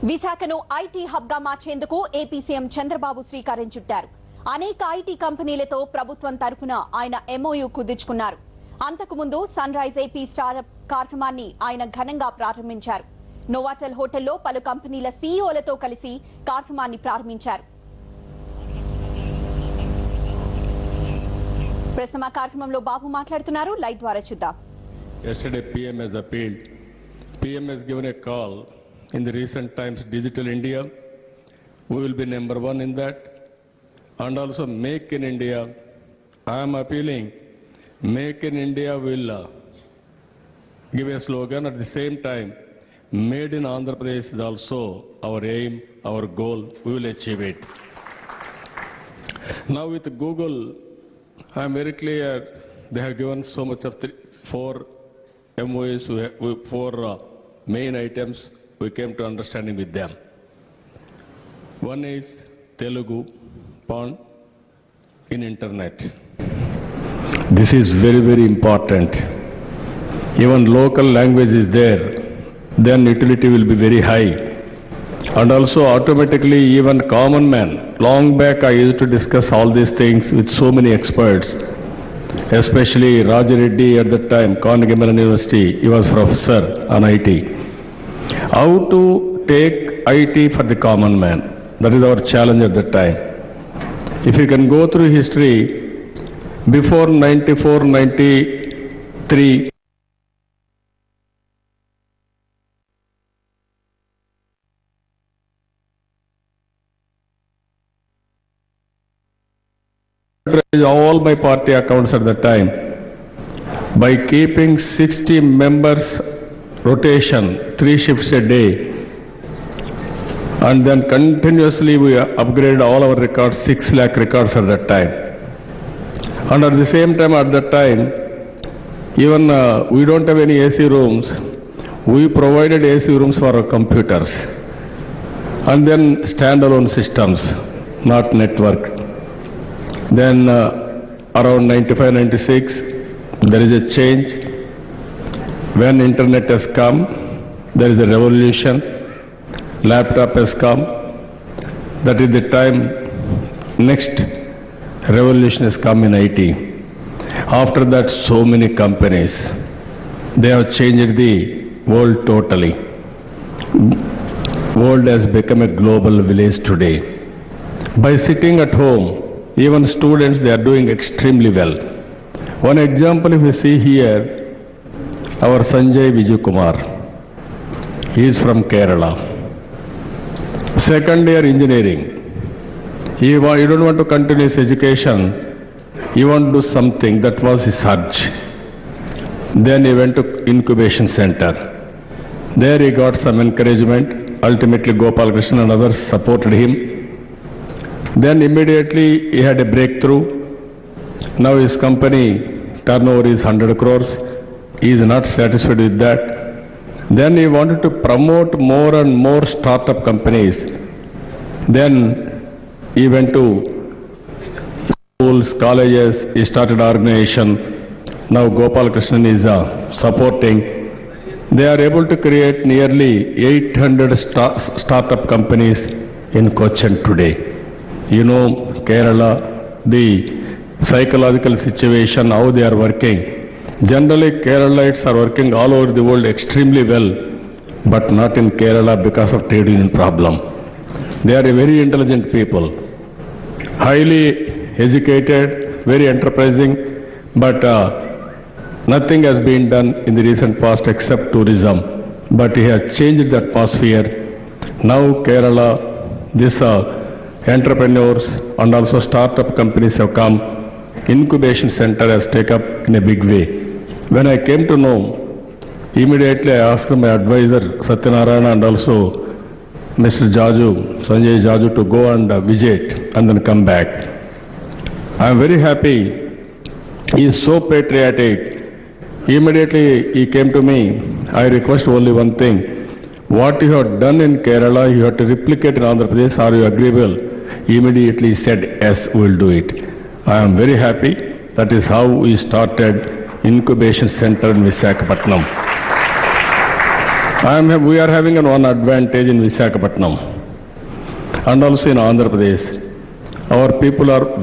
విశాఖను IT hub గా మార్చేందుకు ఏపీ సీఎం చంద్రబాబు శ్రీకారం చుట్టారు. అనేక ఐటీ కంపెనీలతో ప్రభుత్వం తరఫున ఆయన ఎంఓయూ కుదుర్చుకున్నారు. అంతకుముందు సన్ రైజ్ ఏపీ స్టార్అప్ కార్యక్రమాన్ని ఆయన ఘనంగా ప్రారంభించారు. నోవాటెల్ హోటల్లో పలు కంపెనీల సీఈఓలతో కలిసి కార్యక్రమాన్ని ప్రారంభించారు. ప్రస్తుతం ఆ కార్యక్రమంలో బాబు మాట్లాడుతున్నారు. లైవ్ ద్వారా చూద్దాం. Yesterday PM has appealed. PM has given a call in the recent times Digital India. We will be number one in that. And also Make in India. I am appealing. Make in India will give a slogan. At the same time, Made in Andhra Pradesh is also our aim, our goal. We will achieve it. Now with Google, I am very clear. They have given so much of four MOAs, four main items we came to understanding with them. One is Telugu Pond in internet. This is very, very important. Even local language is there, then utility will be very high. And also automatically even common man. Long back I used to discuss all these things with so many experts, especially Raja Reddy at that time, Carnegie Mellon University, he was professor on IT. How to take IT for the common man, that is our challenge at that time. If you can go through history, before 94, 93, all my party accounts at that time, by keeping 60 members rotation, 3 shifts a day, and then continuously we upgraded all our records, 6 lakh records at that time. And at the same time, at that time, even we don't have any AC rooms, we provided AC rooms for our computers, and then standalone systems, not network. Then around 95, 96, there is a change. When internet has come, there is a revolution. Laptop has come. That is the time next revolution has come in IT. After that, so many companies, they have changed the world totally. World has become a global village today. By sitting at home, even students, they are doing extremely well. One example, if you see here, our Sanjay Vijay Kumar, he is from Kerala. Second year engineering. He don't want to continue his education. He want to do something. That was his urge. Then he went to incubation center. There he got some encouragement. Ultimately, Gopal Krishnan and others supported him. Then immediately he had a breakthrough. Now his company turnover is 100 crores. He is not satisfied with that. Then he wanted to promote more and more startup companies. Then he went to schools, colleges, he started organization. Now Gopal Krishnan is supporting. They are able to create nearly 800 startup companies in Cochin today. You know, Kerala, the psychological situation, how they are working. Generally, Keralites are working all over the world extremely well, but not in Kerala because of trade union problem. They are a very intelligent people, highly educated, very enterprising, but nothing has been done in the recent past except tourism. But he has changed the atmosphere. Now Kerala, this entrepreneurs and also startup companies have come. Incubation center has taken up in a big way. When I came to know, immediately I asked my advisor Satyanarayana and also Mr. Jaju, Sanjay Jaju, to go and visit and then come back. I am very happy. He is so patriotic. Immediately he came to me. I request only one thing. What you have done in Kerala, you have to replicate in Andhra Pradesh. Are you agreeable? Immediately he said, yes, we will do it. I am very happy. That is how we started incubation center in Visakhapatnam. We are having one advantage in Visakhapatnam and also in Andhra Pradesh. Our people are